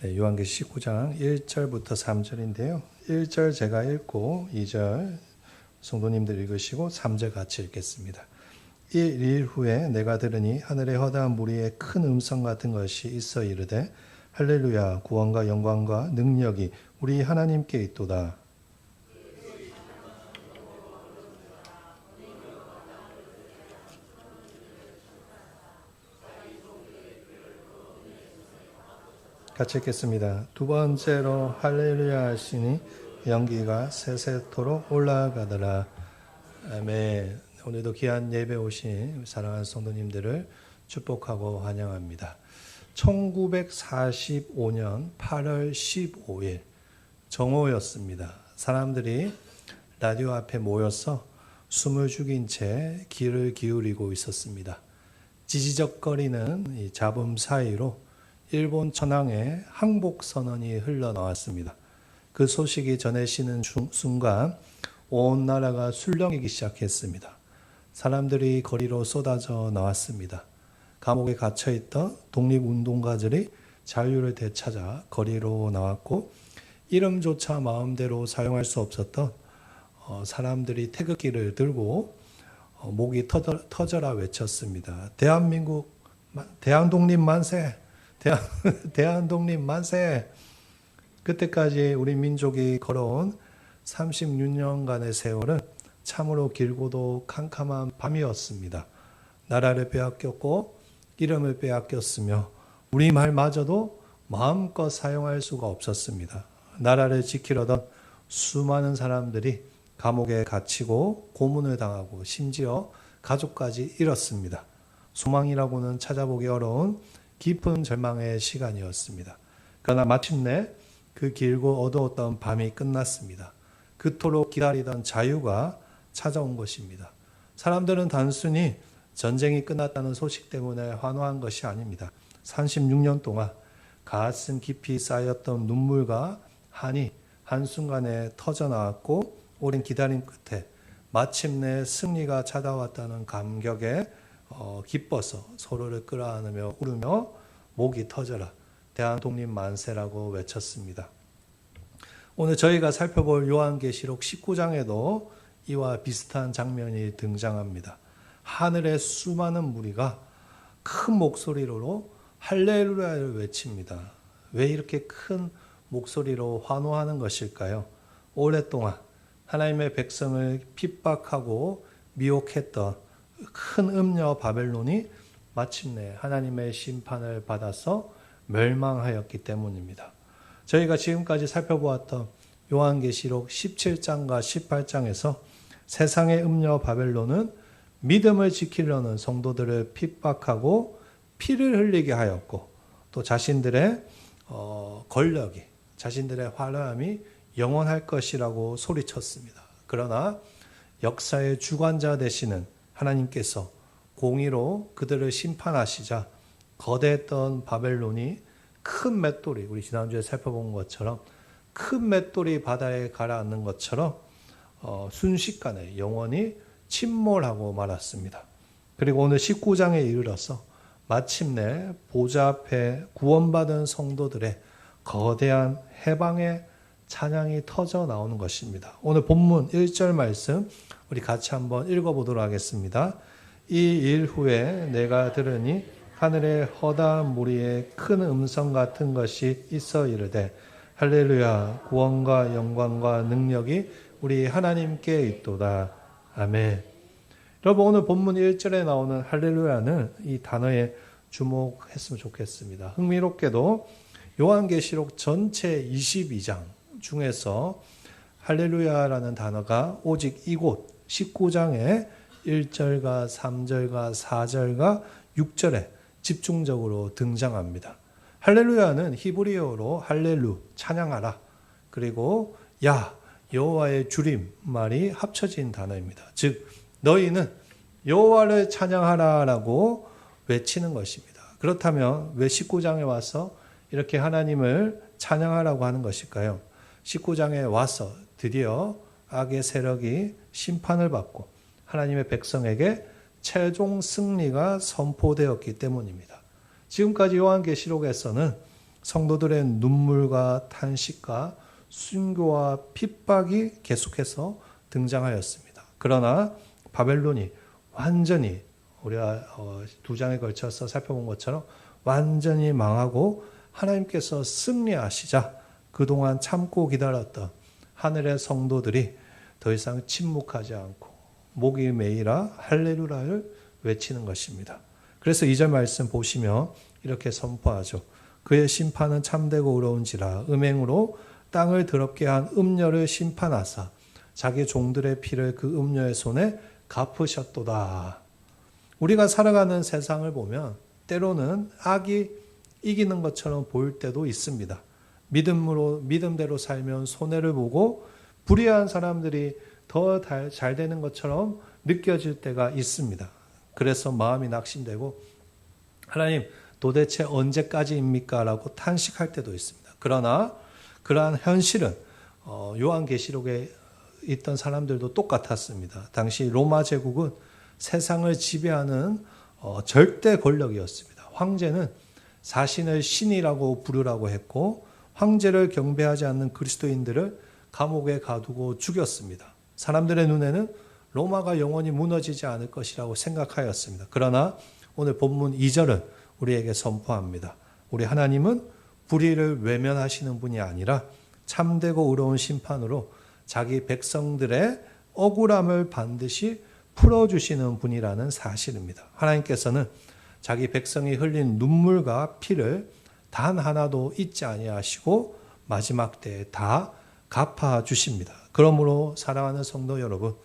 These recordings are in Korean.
요한계시록 19장 1절부터 3절인데요. 1절 제가 읽고 2절 성도님들 읽으시고 3절 같이 읽겠습니다. 1일 후에 내가 들으니 하늘에 허다한 무리의 큰 음성 같은 것이 있어 이르되 할렐루야 구원과 영광과 능력이 우리 하나님께 있도다. 같이 읽겠습니다. 두 번째로 할렐루야 하시니 연기가 세세토록 올라가더라. 아멘. 오늘도 귀한 예배 오신 사랑하는 성도님들을 축복하고 환영합니다. 1945년 8월 15일 정오였습니다. 사람들이 라디오 앞에 모여서 숨을 죽인 채 귀를 기울이고 있었습니다. 지지적거리는 이 잡음 사이로 일본 천황의 항복선언이 흘러나왔습니다. 그 소식이 전해지는 순간 온 나라가 술렁이기 시작했습니다. 사람들이 거리로 쏟아져 나왔습니다. 감옥에 갇혀있던 독립운동가들이 자유를 되찾아 거리로 나왔고 이름조차 마음대로 사용할 수 없었던 사람들이 태극기를 들고 목이 터져라 외쳤습니다. 대한민국, 대한독립 만세! 대한독립 만세! 그때까지 우리 민족이 걸어온 36년간의 세월은 참으로 길고도 캄캄한 밤이었습니다. 나라를 빼앗겼고 이름을 빼앗겼으며 우리말마저도 마음껏 사용할 수가 없었습니다. 나라를 지키려던 수많은 사람들이 감옥에 갇히고 고문을 당하고 심지어 가족까지 잃었습니다. 소망이라고는 찾아보기 어려운 깊은 절망의 시간이었습니다. 그러나 마침내 그 길고 어두웠던 밤이 끝났습니다. 그토록 기다리던 자유가 찾아온 것입니다. 사람들은 단순히 전쟁이 끝났다는 소식 때문에 환호한 것이 아닙니다. 36년 동안 가슴 깊이 쌓였던 눈물과 한이 한순간에 터져나왔고 오랜 기다림 끝에 마침내 승리가 찾아왔다는 감격에 기뻐서 서로를 끌어안으며 울으며 목이 터져라 대한독립 만세라고 외쳤습니다. 오늘 저희가 살펴볼 요한계시록 19장에도 이와 비슷한 장면이 등장합니다. 하늘의 수많은 무리가 큰 목소리로 할렐루야를 외칩니다. 왜 이렇게 큰 목소리로 환호하는 것일까요? 오랫동안 하나님의 백성을 핍박하고 미혹했던 큰 음녀 바벨론이 마침내 하나님의 심판을 받아서 멸망하였기 때문입니다. 저희가 지금까지 살펴보았던 요한계시록 17장과 18장에서 세상의 음녀 바벨론은 믿음을 지키려는 성도들을 핍박하고 피를 흘리게 하였고 또 자신들의 권력이 자신들의 화려함이 영원할 것이라고 소리쳤습니다. 그러나 역사의 주관자 되시는 하나님께서 공의로 그들을 심판하시자 거대했던 바벨론이 큰 맷돌이 우리 지난주에 살펴본 것처럼 큰 맷돌이 바다에 가라앉는 것처럼 순식간에 영원히 침몰하고 말았습니다. 그리고 오늘 19장에 이르러서 마침내 보좌 앞에 구원받은 성도들의 거대한 해방의 찬양이 터져 나오는 것입니다. 오늘 본문 1절 말씀 우리 같이 한번 읽어보도록 하겠습니다. 이 일 후에 내가 들으니 하늘에 허다한 무리의 큰 음성 같은 것이 있어 이르되 할렐루야 구원과 영광과 능력이 우리 하나님께 있도다. 아멘. 여러분 오늘 본문 1절에 나오는 할렐루야는 이 단어에 주목했으면 좋겠습니다. 흥미롭게도 요한계시록 전체 22장 중에서 할렐루야라는 단어가 오직 이곳 19장에 1절과 3절과 4절과 6절에 집중적으로 등장합니다. 할렐루야는 히브리어로 할렐루 찬양하라 그리고 야 여호와의 주림 말이 합쳐진 단어입니다. 즉 너희는 여호와를 찬양하라라고 외치는 것입니다. 그렇다면 왜 19장에 와서 이렇게 하나님을 찬양하라고 하는 것일까요? 19장에 와서 드디어 악의 세력이 심판을 받고 하나님의 백성에게 최종 승리가 선포되었기 때문입니다. 지금까지 요한계시록에서는 성도들의 눈물과 탄식과 순교와 핍박이 계속해서 등장하였습니다. 그러나 바벨론이 완전히 우리가 2장에 걸쳐서 살펴본 것처럼 완전히 망하고 하나님께서 승리하시자 그동안 참고 기다렸던 하늘의 성도들이 더 이상 침묵하지 않고 목이 메이라 할렐루야를 외치는 것입니다. 그래서 2절 말씀 보시면 이렇게 선포하죠. 그의 심판은 참되고 의로운지라 음행으로 땅을 더럽게 한 음녀를 심판하사 자기 종들의 피를 그 음녀의 손에 갚으셨도다. 우리가 살아가는 세상을 보면 때로는 악이 이기는 것처럼 보일 때도 있습니다. 믿음대로 살면 손해를 보고 불의한 사람들이 더 잘 되는 것처럼 느껴질 때가 있습니다. 그래서 마음이 낙심되고 하나님 도대체 언제까지입니까? 라고 탄식할 때도 있습니다. 그러나 그러한 현실은 요한계시록에 있던 사람들도 똑같았습니다. 당시 로마 제국은 세상을 지배하는 절대 권력이었습니다. 황제는 자신을 신이라고 부르라고 했고 황제를 경배하지 않는 그리스도인들을 감옥에 가두고 죽였습니다. 사람들의 눈에는 로마가 영원히 무너지지 않을 것이라고 생각하였습니다. 그러나 오늘 본문 2절은 우리에게 선포합니다. 우리 하나님은 불의를 외면하시는 분이 아니라 참되고 의로운 심판으로 자기 백성들의 억울함을 반드시 풀어주시는 분이라는 사실입니다. 하나님께서는 자기 백성이 흘린 눈물과 피를 단 하나도 잊지 아니하시고 마지막 때에 다 갚아주십니다. 그러므로 사랑하는 성도 여러분,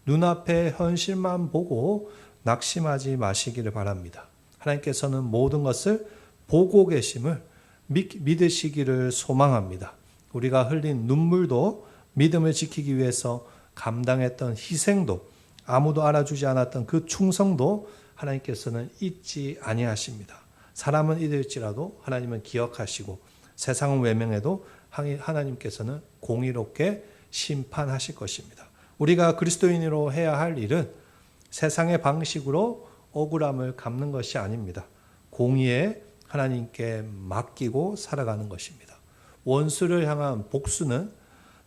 눈앞의 현실만 보고 낙심하지 마시기를 바랍니다. 하나님께서는 모든 것을 보고 계심을 믿으시기를 소망합니다. 우리가 흘린 눈물도 믿음을 지키기 위해서 감당했던 희생도 아무도 알아주지 않았던 그 충성도 하나님께서는 잊지 아니하십니다. 사람은 잊을지라도 하나님은 기억하시고 세상은 외면해도 하나님께서는 공의롭게 심판하실 것입니다. 우리가 그리스도인으로 해야 할 일은 세상의 방식으로 억울함을 갚는 것이 아닙니다. 공의에 하나님께 맡기고 살아가는 것입니다. 원수를 향한 복수는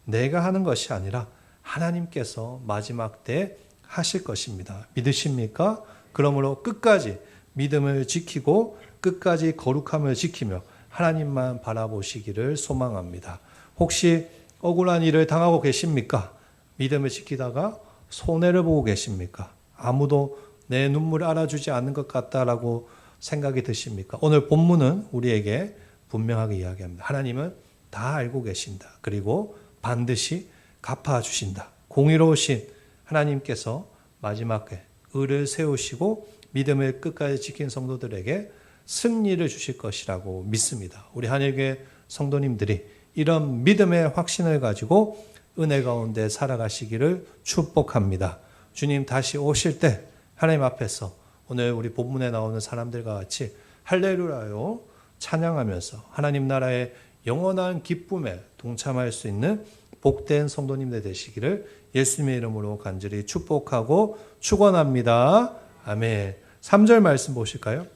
내가 하는 것이 아니라 하나님께서 마지막 때 하실 것입니다. 믿으십니까? 그러므로 끝까지 믿음을 지키고 끝까지 거룩함을 지키며 하나님만 바라보시기를 소망합니다. 혹시 억울한 일을 당하고 계십니까? 믿음을 지키다가 손해를 보고 계십니까? 아무도 내 눈물을 알아주지 않는 것 같다라고 생각이 드십니까? 오늘 본문은 우리에게 분명하게 이야기합니다. 하나님은 다 알고 계신다. 그리고 반드시 갚아주신다. 공의로우신 하나님께서 마지막에 의를 세우시고 믿음을 끝까지 지킨 성도들에게 승리를 주실 것이라고 믿습니다. 우리 한일교회 성도님들이 이런 믿음의 확신을 가지고 은혜 가운데 살아가시기를 축복합니다. 주님 다시 오실 때 하나님 앞에서 오늘 우리 본문에 나오는 사람들과 같이 할렐루야요 찬양하면서 하나님 나라의 영원한 기쁨에 동참할 수 있는 복된 성도님들 되시기를 예수님의 이름으로 간절히 축복하고 축원합니다. 아멘. 3절 말씀 보실까요?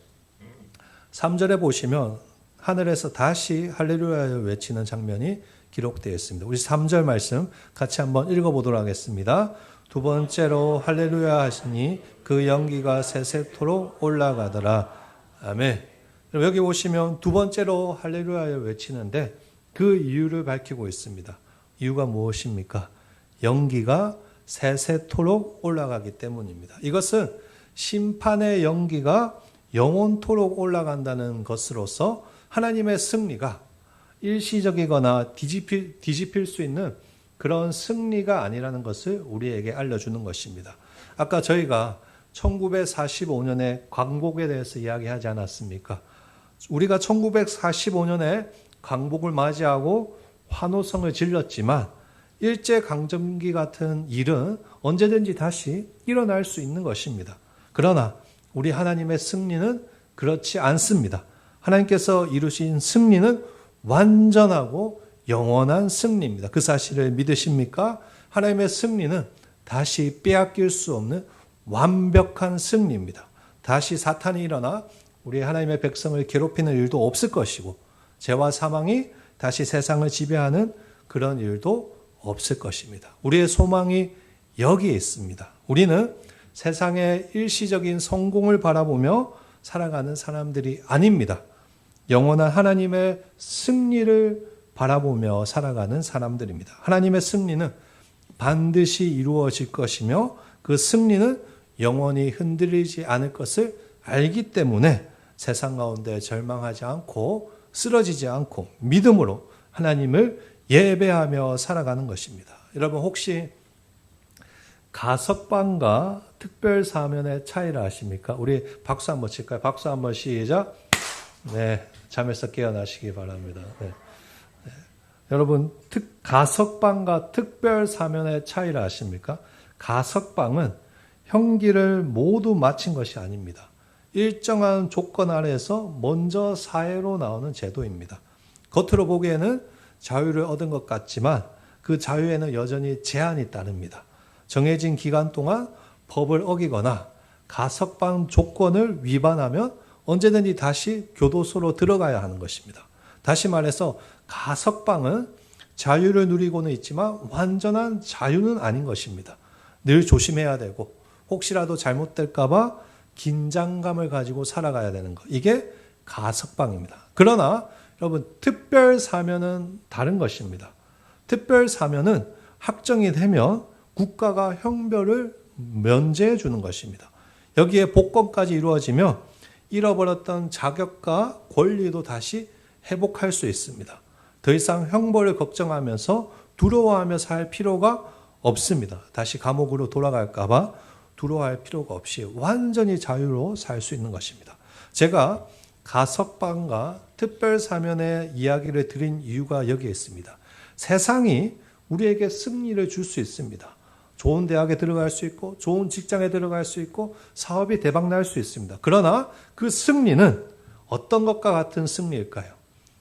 3절에 보시면 하늘에서 다시 할렐루야를 외치는 장면이 기록되어 있습니다. 우리 3절 말씀 같이 한번 읽어보도록 하겠습니다. 두 번째로 할렐루야 하시니 그 연기가 세세토록 올라가더라. 아멘. 여기 보시면 두 번째로 할렐루야를 외치는데 그 이유를 밝히고 있습니다. 이유가 무엇입니까? 연기가 세세토록 올라가기 때문입니다. 이것은 심판의 연기가 영원토록 올라간다는 것으로서 하나님의 승리가 일시적이거나 뒤집힐 수 있는 그런 승리가 아니라는 것을 우리에게 알려주는 것입니다. 아까 저희가 1945년에 광복에 대해서 이야기하지 않았습니까? 우리가 1945년에 광복을 맞이하고 환호성을 질렀지만 일제강점기 같은 일은 언제든지 다시 일어날 수 있는 것입니다. 그러나 우리 하나님의 승리는 그렇지 않습니다. 하나님께서 이루신 승리는 완전하고 영원한 승리입니다. 그 사실을 믿으십니까? 하나님의 승리는 다시 빼앗길 수 없는 완벽한 승리입니다. 다시 사탄이 일어나 우리 하나님의 백성을 괴롭히는 일도 없을 것이고 죄와 사망이 다시 세상을 지배하는 그런 일도 없을 것입니다. 우리의 소망이 여기에 있습니다. 우리는 세상의 일시적인 성공을 바라보며 살아가는 사람들이 아닙니다. 영원한 하나님의 승리를 바라보며 살아가는 사람들입니다. 하나님의 승리는 반드시 이루어질 것이며 그 승리는 영원히 흔들리지 않을 것을 알기 때문에 세상 가운데 절망하지 않고 쓰러지지 않고 믿음으로 하나님을 예배하며 살아가는 것입니다. 여러분 혹시 가석방과 특별사면의 차이를 아십니까? 우리 박수 한번 칠까요? 박수 한번 시작. 네, 잠에서 깨어나시기 바랍니다. 네. 네. 여러분 가석방과 특별사면의 차이를 아십니까? 가석방은 형기를 모두 마친 것이 아닙니다. 일정한 조건 아래에서 먼저 사회로 나오는 제도입니다. 겉으로 보기에는 자유를 얻은 것 같지만 그 자유에는 여전히 제한이 따릅니다. 정해진 기간 동안 법을 어기거나 가석방 조건을 위반하면 언제든지 다시 교도소로 들어가야 하는 것입니다. 다시 말해서 가석방은 자유를 누리고는 있지만 완전한 자유는 아닌 것입니다. 늘 조심해야 되고 혹시라도 잘못될까 봐 긴장감을 가지고 살아가야 되는 것. 이게 가석방입니다. 그러나 여러분 특별사면은 다른 것입니다. 특별사면은 확정이 되면 국가가 형벌을 면제해 주는 것입니다. 여기에 복권까지 이루어지면 잃어버렸던 자격과 권리도 다시 회복할 수 있습니다. 더 이상 형벌을 걱정하면서 두려워하며 살 필요가 없습니다. 다시 감옥으로 돌아갈까 봐 두려워할 필요가 없이 완전히 자유로 살 수 있는 것입니다. 제가 가석방과 특별사면의 이야기를 드린 이유가 여기에 있습니다. 세상이 우리에게 승리를 줄 수 있습니다. 좋은 대학에 들어갈 수 있고 좋은 직장에 들어갈 수 있고 사업이 대박 날 수 있습니다. 그러나 그 승리는 어떤 것과 같은 승리일까요?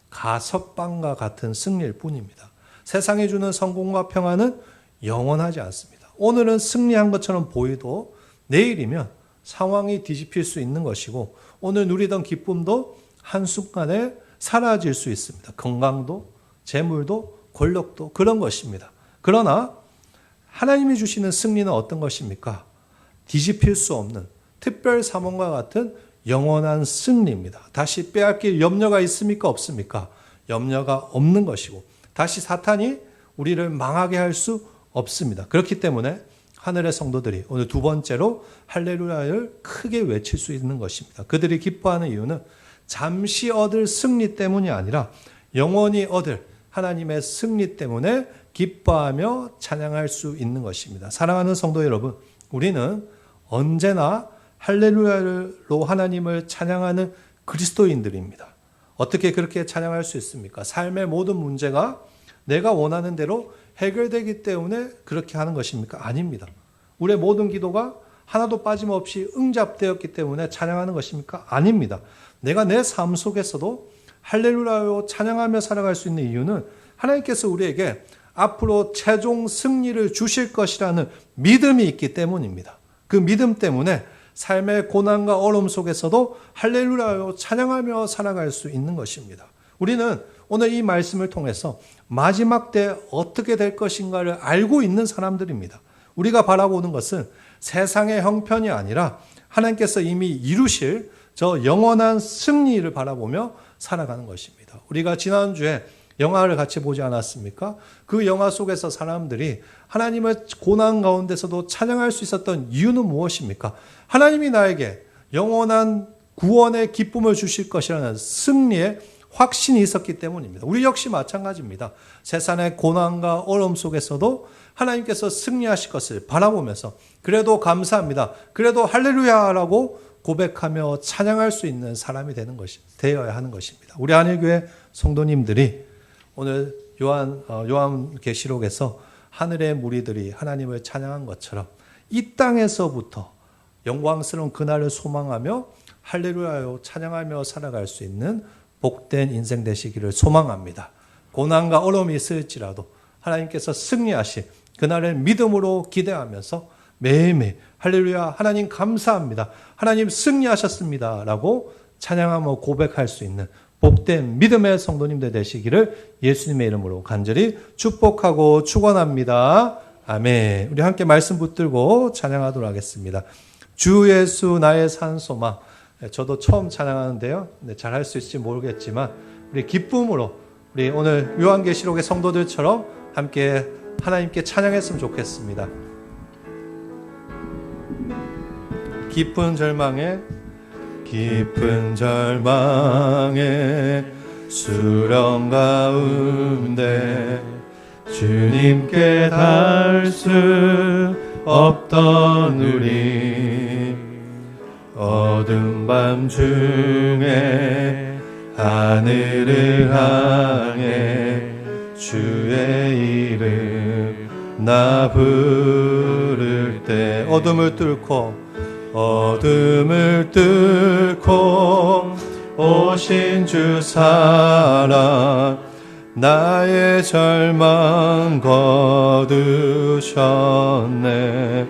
가석방과 같은 승리일 뿐입니다. 세상이 주는 성공과 평안은 영원하지 않습니다. 오늘은 승리한 것처럼 보여도 내일이면 상황이 뒤집힐 수 있는 것이고 오늘 누리던 기쁨도 한순간에 사라질 수 있습니다. 건강도 재물도 권력도 그런 것입니다. 그러나 하나님이 주시는 승리는 어떤 것입니까? 뒤집힐 수 없는 특별 사명과 같은 영원한 승리입니다. 다시 빼앗길 염려가 있습니까? 없습니까? 염려가 없는 것이고 다시 사탄이 우리를 망하게 할 수 없습니다. 그렇기 때문에 하늘의 성도들이 오늘 두 번째로 할렐루야를 크게 외칠 수 있는 것입니다. 그들이 기뻐하는 이유는 잠시 얻을 승리 때문이 아니라 영원히 얻을 하나님의 승리 때문에 기뻐하며 찬양할 수 있는 것입니다. 사랑하는 성도 여러분, 우리는 언제나 할렐루야로 하나님을 찬양하는 그리스도인들입니다. 어떻게 그렇게 찬양할 수 있습니까? 삶의 모든 문제가 내가 원하는 대로 해결되기 때문에 그렇게 하는 것입니까? 아닙니다. 우리의 모든 기도가 하나도 빠짐없이 응답되었기 때문에 찬양하는 것입니까? 아닙니다. 내가 내 삶 속에서도 할렐루야로 찬양하며 살아갈 수 있는 이유는 하나님께서 우리에게 앞으로 최종 승리를 주실 것이라는 믿음이 있기 때문입니다. 그 믿음 때문에 삶의 고난과 어려움 속에서도 할렐루야로 찬양하며 살아갈 수 있는 것입니다. 우리는 오늘 이 말씀을 통해서 마지막 때 어떻게 될 것인가를 알고 있는 사람들입니다. 우리가 바라보는 것은 세상의 형편이 아니라 하나님께서 이미 이루실 저 영원한 승리를 바라보며 살아가는 것입니다. 우리가 지난주에 영화를 같이 보지 않았습니까? 그 영화 속에서 사람들이 하나님의 고난 가운데서도 찬양할 수 있었던 이유는 무엇입니까? 하나님이 나에게 영원한 구원의 기쁨을 주실 것이라는 승리의 확신이 있었기 때문입니다. 우리 역시 마찬가지입니다. 세상의 고난과 어려움 속에서도 하나님께서 승리하실 것을 바라보면서 그래도 감사합니다. 그래도 할렐루야라고 고백하며 찬양할 수 있는 사람이 되어야 하는 것입니다. 우리 하늘교회 성도님들이 오늘 요한계시록에서 하늘의 무리들이 하나님을 찬양한 것처럼 이 땅에서부터 영광스러운 그날을 소망하며 할렐루야로 찬양하며 살아갈 수 있는 복된 인생 되시기를 소망합니다. 고난과 어려움이 있을지라도 하나님께서 승리하신 그날을 믿음으로 기대하면서 매일매일 할렐루야 하나님 감사합니다. 하나님 승리하셨습니다. 라고 찬양하며 고백할 수 있는 복된 믿음의 성도님들 되시기를 예수님의 이름으로 간절히 축복하고 축원합니다. 아멘. 우리 함께 말씀 붙들고 찬양하도록 하겠습니다. 주 예수 나의 산 소망. 저도 처음 찬양하는데요. 잘할 수 있을지 모르겠지만 우리 기쁨으로 우리 오늘 요한계시록의 성도들처럼 함께 하나님께 찬양했으면 좋겠습니다. 깊은 절망에 수렁 가운데 주님께 닿을 수 없던 우리 어두운 밤 중에 하늘을 향해 주의 이름 나 부를 때 어둠을 뚫고 오신 주 사랑 나의 절망 거두셨네.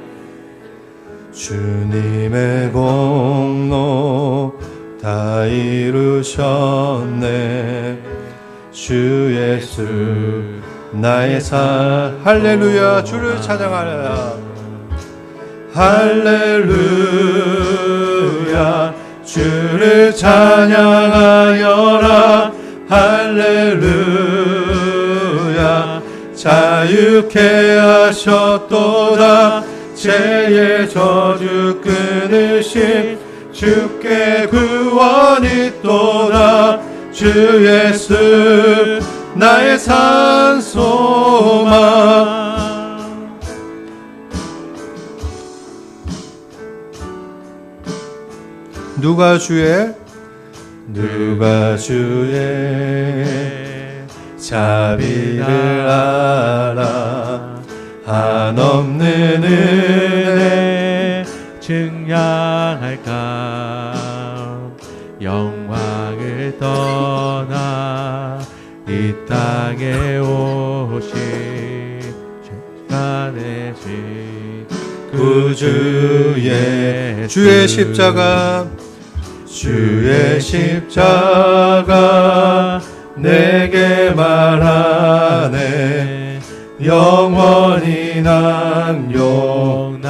주님의 공로 다 이루셨네. 주 예수 나의 산 할렐루야. 주를 찬양하라. 할렐루야. 주를 찬양하여라. 할렐루야. 자유케 하셨도다. 죄의 저주 끊으신 주께 구원이 있도다. 주 예수 나의 산 소망. 누가 주의 자비를 알아. 한없는 은혜 증량할까. 영광을 떠나 이 땅에 오신 가내신 구주의 주의 십자가 내게 말하네. 영원히 난 용납됐네.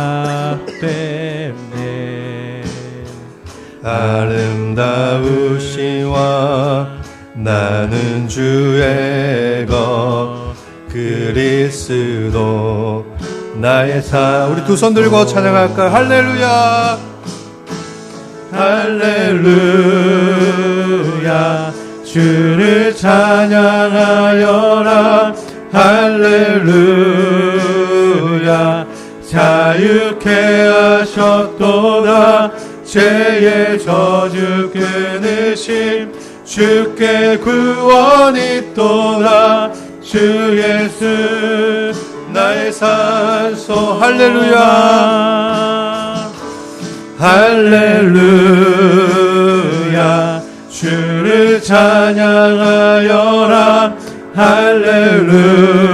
아름다우시와 나는 주의 것 그리스도 나의 산. 우리 두 손 들고 찬양할까요? 할렐루야. 할렐루야. 주를 찬양하여라. 할렐루야. 자유케 하셨도다. 죄의 저주 끊으심 주께 구원이 있도다. 주 예수 나의 산소. 할렐루야. 할렐루야. 주를 찬양하여라.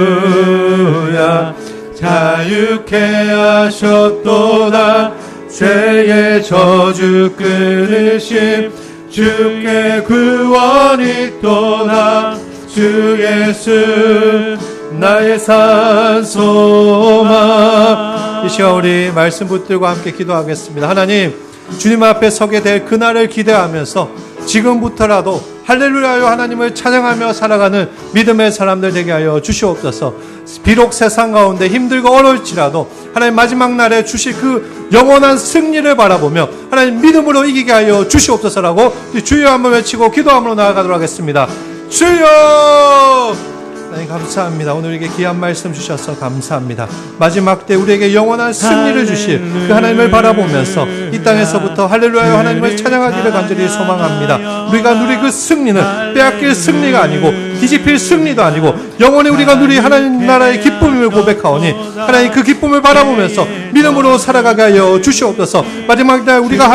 할렐루야. 자유케 하셨도다. 죄의 저주 끊으심 주께 구원이 있도다. 주 예수 나의 산 소망. 이 시간 우리 말씀 붙들고 함께 기도하겠습니다. 하나님, 주님 앞에 서게 될 그날을 기대하면서 지금부터라도 할렐루야요 하나님을 찬양하며 살아가는 믿음의 사람들 되게 하여 주시옵소서. 비록 세상 가운데 힘들고 어려울지라도 하나님 마지막 날에 주실 그 영원한 승리를 바라보며 하나님 믿음으로 이기게 하여 주시옵소서라고 주여 한번 외치고 기도함으로 나아가도록 하겠습니다. 주여! 하나님 감사합니다. 오늘 우리에게 귀한 말씀 주셔서 감사합니다. 마지막 때 우리에게 영원한 승리를 주실 그 하나님을 바라보면서 이 땅에서부터 할렐루야요 하나님을 찬양하기를 간절히 소망합니다. 우리가 누릴 그 승리는 빼앗길 승리가 아니고 뒤집힐 승리도 아니고 영원히 우리가 누릴 하나님 나라의 기쁨을 고백하오니 하나님 그 기쁨을 바라보면서 믿음으로 살아가게 하여 주시옵소서. 마지막 날 우리가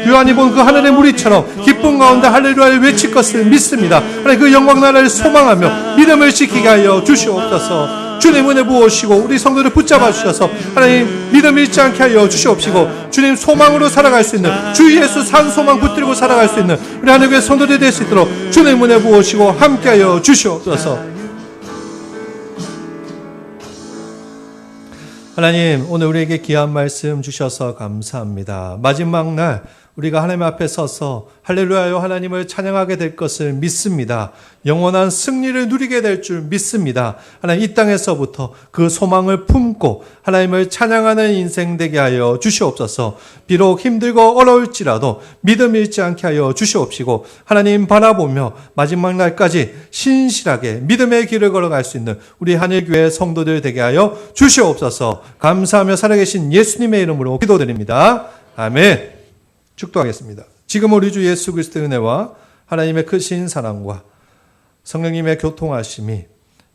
요한이 본 그 하늘의 무리처럼 기쁨 가운데 할렐루야를 외칠 것을 믿습니다. 하나님 그 영광 나라를 소망하며 믿음을 지키게 하여 주시옵소서. 주님 은혜 부으시고 우리 성도를 붙잡아 주셔서 하나님 믿음 잃지 않게 하여 주시옵시고 주님 소망으로 살아갈 수 있는 주 예수 산 소망 붙들고 살아갈 수 있는 우리 하나님의 성도들이 될 수 있도록 주님 은혜 부으시고 함께하여 주시옵소서. 하나님, 오늘 우리에게 귀한 말씀 주셔서 감사합니다. 마지막 날 우리가 하나님 앞에 서서 할렐루야여 하나님을 찬양하게 될 것을 믿습니다. 영원한 승리를 누리게 될 줄 믿습니다. 하나님, 이 땅에서부터 그 소망을 품고 하나님을 찬양하는 인생 되게 하여 주시옵소서. 비록 힘들고 어려울지라도 믿음 잃지 않게 하여 주시옵시고 하나님 바라보며 마지막 날까지 신실하게 믿음의 길을 걸어갈 수 있는 우리 하늘교회 성도들 되게 하여 주시옵소서. 감사하며 살아계신 예수님의 이름으로 기도드립니다. 아멘. 축도하겠습니다. 지금 우리 주 예수 그리스도의 은혜와 하나님의 크신 사랑과 성령님의 교통하심이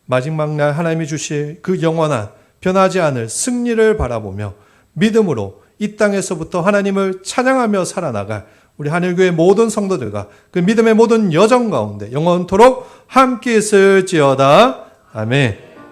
마지막 날 하나님이 주실 그 영원한 변하지 않을 승리를 바라보며 믿음으로 이 땅에서부터 하나님을 찬양하며 살아나갈 우리 하늘교회 모든 성도들과 그 믿음의 모든 여정 가운데 영원토록 함께 있을지어다. 아멘.